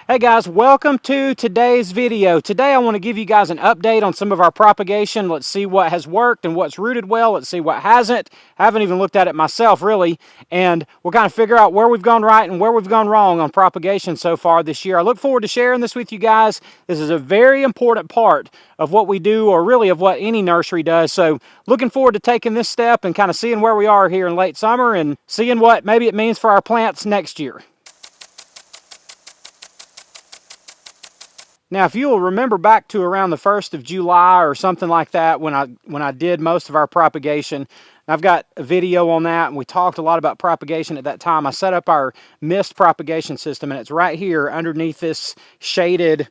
Hey guys, welcome to today's video. Today I want to give you guys an update on some of our propagation. Let's see what has worked and what's rooted well. Let's see what hasn't. I haven't even looked at it myself really. And we'll kind of figure out where we've gone right and where we've gone wrong on propagation so far this year. I look forward to sharing this with you guys. This is a very important part of what we do, or really of what any nursery does. So looking forward to taking this step and kind of seeing where we are here in late summer and seeing what maybe it means for our plants next year. Now, if you will remember back to around the 1st of July or something like that, when I did most of our propagation, I've got a video on that, and we talked a lot about propagation at that time. I set up our mist propagation system, and it's right here underneath this shaded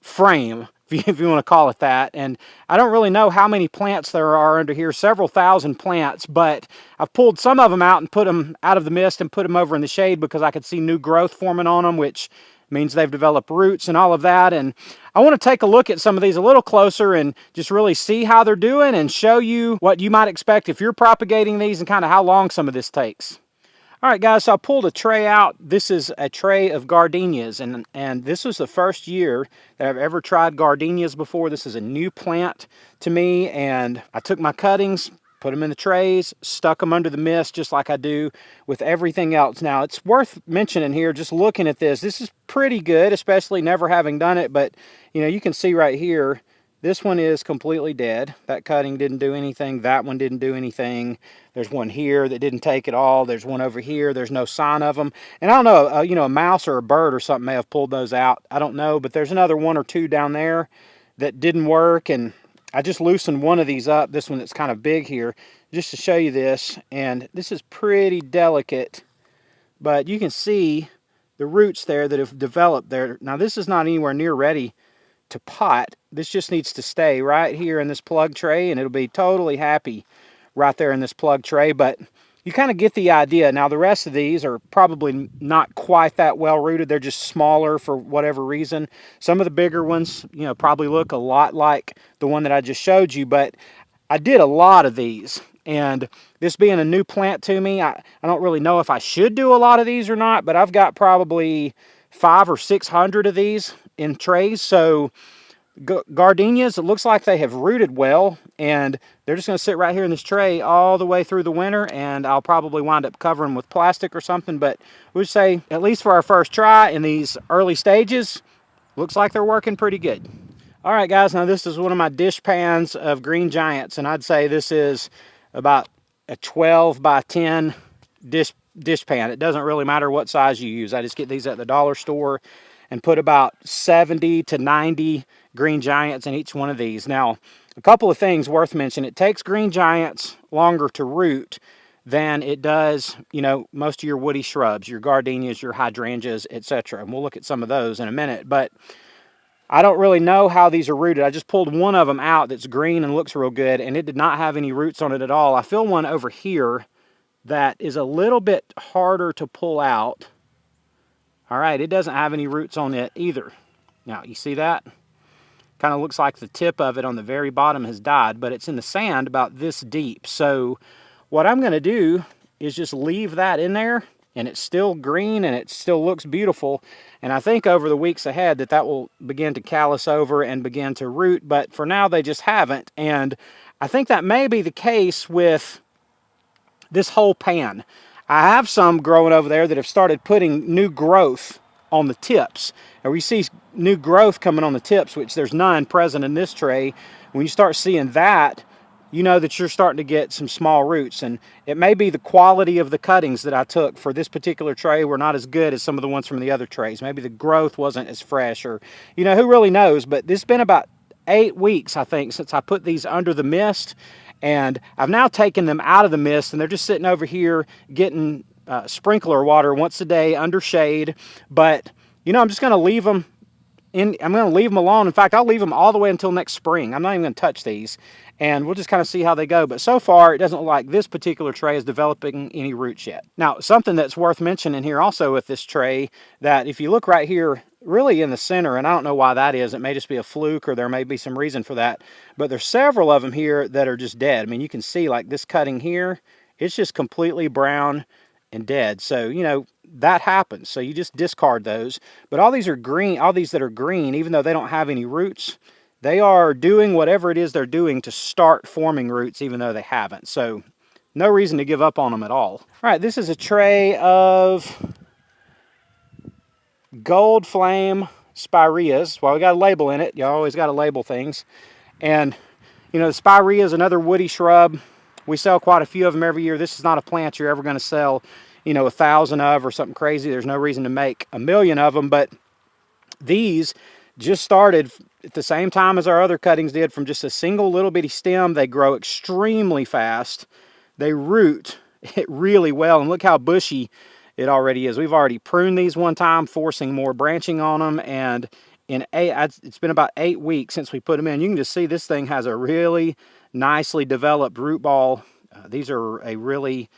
frame, if you want to call it that. And I don't really know how many plants there are under here, several thousand plants, but I've pulled some of them out and put them out of the mist and put them over in the shade because I could see new growth forming on them, which means they've developed roots and all of that. And I want to take a look at some of these a little closer and just really see how they're doing and show you what you might expect if you're propagating these and kind of how long some of this takes. All right, guys, so I pulled a tray out. This is a tray of gardenias, and this was the first year that I've ever tried gardenias before. This is a new plant to me, and I took my cuttings, put them in the trays, stuck them under the mist just like I do with everything else. Now, it's worth mentioning here, just looking at this is pretty good, especially never having done it, but you can see right here, this one is completely dead. That cutting didn't do anything. That one didn't do anything. There's one here that didn't take it all. There's one over here. There's no sign of them. And I don't know, a mouse or a bird or something may have pulled those out. I don't know, but there's another one or two down there that didn't work. And I just loosened one of these up, this one that's kind of big here, just to show you this. And this is pretty delicate, but you can see the roots there that have developed there. Now, this is not anywhere near ready to pot. This just needs to stay right here in this plug tray, and it'll be totally happy right there in this plug tray. But you kind of get the idea. Now, the rest of these are probably not quite that well rooted. They're just smaller for whatever reason. Some of the bigger ones, probably look a lot like the one that I just showed you, but I did a lot of these. And this being a new plant to me, I don't really know if I should do a lot of these or not, but I've got probably 500 or 600 of these in trays. So gardenias, it looks like they have rooted well, and they're just going to sit right here in this tray all the way through the winter, and I'll probably wind up covering them with plastic or something. But we'll say, at least for our first try in these early stages, looks like they're working pretty good. All right, guys, now this is one of my dish pans of green giants, and I'd say this is about a 12 by 10 dish pan. It doesn't really matter what size you use. I just get these at the dollar store and put about 70 to 90 green giants in each one of these. Now, a couple of things worth mentioning. It takes green giants longer to root than it does, most of your woody shrubs, your gardenias, your hydrangeas, etc. And we'll look at some of those in a minute. But I don't really know how these are rooted. I just pulled one of them out that's green and looks real good, and it did not have any roots on it at all. I feel one over here that is a little bit harder to pull out. All right, it doesn't have any roots on it either. Now, you see that? Kind of looks like the tip of it on the very bottom has died, but it's in the sand about this deep. So what I'm going to do is just leave that in there, and it's still green and it still looks beautiful. And I think over the weeks ahead that will begin to callus over and begin to root, but for now they just haven't. And I think that may be the case with this whole pan. I have some growing over there that have started putting new growth on the tips. And we see new growth coming on the tips, which there's none present in this tray. When you start seeing that, you know that you're starting to get some small roots. And it may be the quality of the cuttings that I took for this particular tray were not as good as some of the ones from the other trays. Maybe the growth wasn't as fresh, or, who really knows. But this has been about 8 weeks, I think, since I put these under the mist. And I've now taken them out of the mist, and they're just sitting over here getting sprinkler water once a day under shade. But, I'm just going to leave them I'm going to leave them alone. In fact, I'll leave them all the way until next spring. I'm not even going to touch these, and we'll just kind of see how they go. But so far, it doesn't look like this particular tray is developing any roots yet. Now, something that's worth mentioning here also with this tray, that if you look right here, really in the center, and I don't know why that is. It may just be a fluke, or there may be some reason for that. But there's several of them here that are just dead. I mean, you can see like this cutting here, it's just completely brown and dead. So, that happens. So you just discard those. But all these are green, all these that are green, even though they don't have any roots, they are doing whatever it is they're doing to start forming roots, even though they haven't. So no reason to give up on them at all. All right, this is a tray of Gold Flame Spireas. Well, we got a label in it. You always got to label things. And, you know, the Spirea is another woody shrub. We sell quite a few of them every year. This is not a plant you're ever going to sell, you know, 1,000 of or something crazy. There's no reason to make 1,000,000 of them, but these just started at the same time as our other cuttings did, from just a single little bitty stem. They grow extremely fast. They root it really well, and look how bushy it already is. We've already pruned these one time, forcing more branching on them, and it's been about 8 weeks since we put them in. You can just see this thing has a really nicely developed root ball. These are a really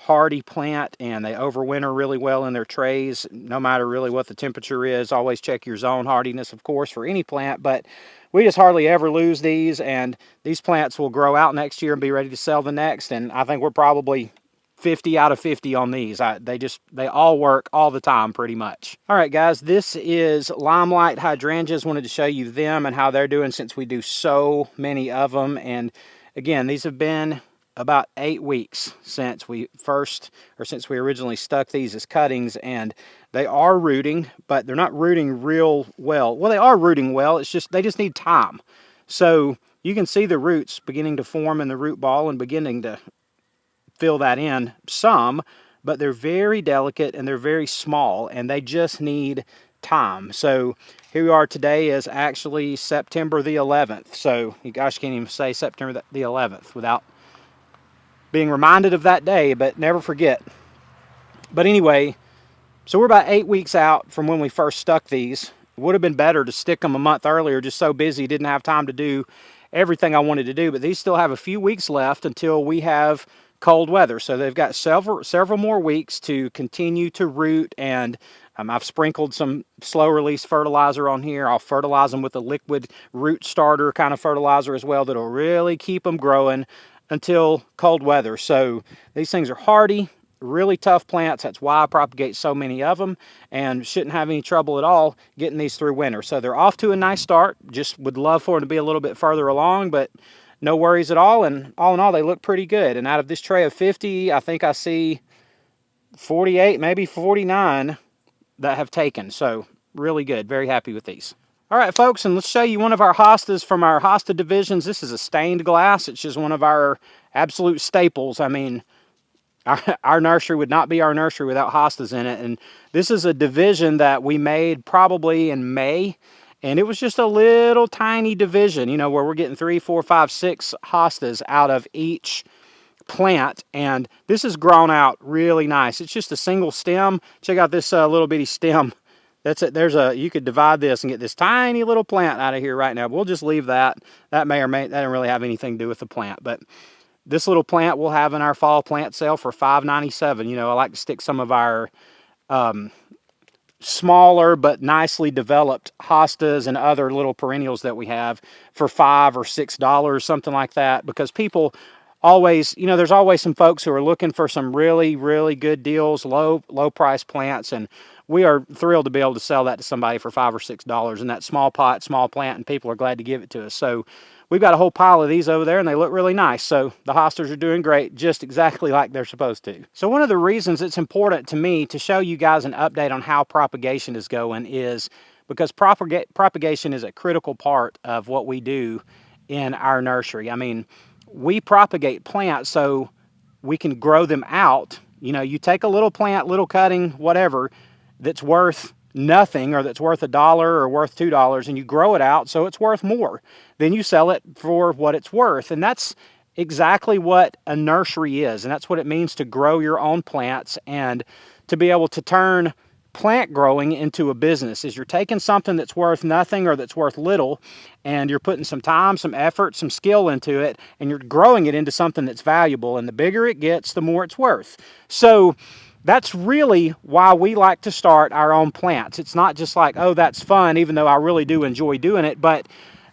hardy plant, and they overwinter really well in their trays, no matter really what the temperature is. Always check your zone hardiness, of course, for any plant, but we just hardly ever lose these, and these plants will grow out next year and be ready to sell the next, and I think we're probably 50 out of 50 on these. They all work all the time pretty much. All right, guys, this is Limelight Hydrangeas. Wanted to show you them and how they're doing since we do so many of them. And again, these have been about 8 weeks since we originally stuck these as cuttings, and they are rooting, but they're not rooting real well. Well, they are rooting well. It's just they just need time. So you can see the roots beginning to form in the root ball and beginning to fill that in some, but they're very delicate and they're very small, and they just need time. So here we are. Today is actually September the 11th. So you guys can't even say September the 11th without being reminded of that day, but never forget. But anyway, so we're about 8 weeks out from when we first stuck these. It would have been better to stick them a month earlier, just so busy, didn't have time to do everything I wanted to do. But these still have a few weeks left until we have cold weather. So they've got several more weeks to continue to root, and I've sprinkled some slow release fertilizer on here. I'll fertilize them with a liquid root starter kind of fertilizer as well that'll really keep them growing until cold weather. So these things are hardy, really tough plants. That's why I propagate so many of them, and shouldn't have any trouble at all getting these through winter. So they're off to a nice start. Just would love for them to be a little bit further along, but no worries at all. And all in all, they look pretty good. And out of this tray of 50, I think I see 48, maybe 49 that have taken. So really good. Very happy with these. All right, folks, and let's show you one of our hostas from our hosta divisions. This is a stained glass. It's just one of our absolute staples. I mean, our nursery would not be our nursery without hostas in it. And this is a division that we made probably in May. And it was just a little tiny division, you know, where we're getting 3, 4, 5, 6 hostas out of each plant. And this has grown out really nice. It's just a single stem. Check out this little bitty stem. That's it. You could divide this and get this tiny little plant out of here right now. We'll just leave that. That doesn't really have anything to do with the plant. But this little plant we'll have in our fall plant sale for $5.97. You know, I like to stick some of our smaller but nicely developed hostas and other little perennials that we have for $5 or $6, something like that, because people always, you know, there's always some folks who are looking for some really, really good deals, low price plants, and we are thrilled to be able to sell that to somebody for $5 or $6 in that small pot, small plant, and people are glad to give it to us. So we've got a whole pile of these over there, and they look really nice. So the hostas are doing great, just exactly like they're supposed to. So one of the reasons it's important to me to show you guys an update on how propagation is going is because propagation is a critical part of what we do in our nursery. I mean, we propagate plants so we can grow them out. You know, you take a little plant, little cutting, whatever, that's worth nothing, or that's worth $1 or worth $2, and you grow it out so it's worth more. Then you sell it for what it's worth. And that's exactly what a nursery is. And that's what it means to grow your own plants and to be able to turn plant growing into a business. Is you're taking something that's worth nothing or that's worth little, and you're putting some time, some effort, some skill into it, and you're growing it into something that's valuable. And the bigger it gets, the more it's worth. So that's really why we like to start our own plants. It's not just like, oh, that's fun, even though I really do enjoy doing it, but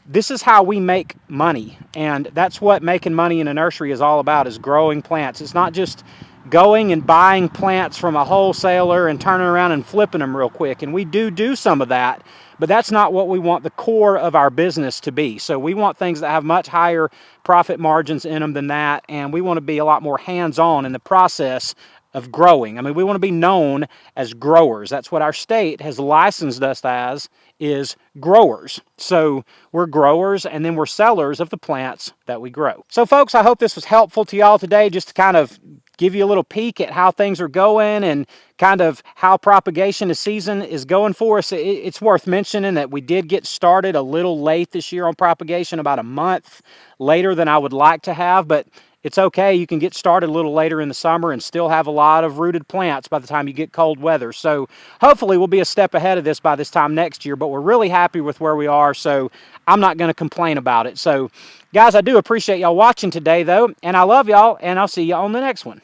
this is how we make money. And that's what making money in a nursery is all about, is growing plants. It's not just going and buying plants from a wholesaler and turning around and flipping them real quick. And we do some of that, but that's not what we want the core of our business to be. So we want things that have much higher profit margins in them than that, and we want to be a lot more hands-on in the process of growing. I mean, we want to be known as growers. That's what our state has licensed us as, is growers. So we're growers, and then we're sellers of the plants that we grow. So folks, I hope this was helpful to y'all today, just to kind of give you a little peek at how things are going and kind of how propagation season is going for us. It's worth mentioning that we did get started a little late this year on propagation, about a month later than I would like to have, but it's okay. You can get started a little later in the summer and still have a lot of rooted plants by the time you get cold weather. So hopefully we'll be a step ahead of this by this time next year, but we're really happy with where we are, so I'm not going to complain about it. So guys, I do appreciate y'all watching today though, and I love y'all, and I'll see you on the next one.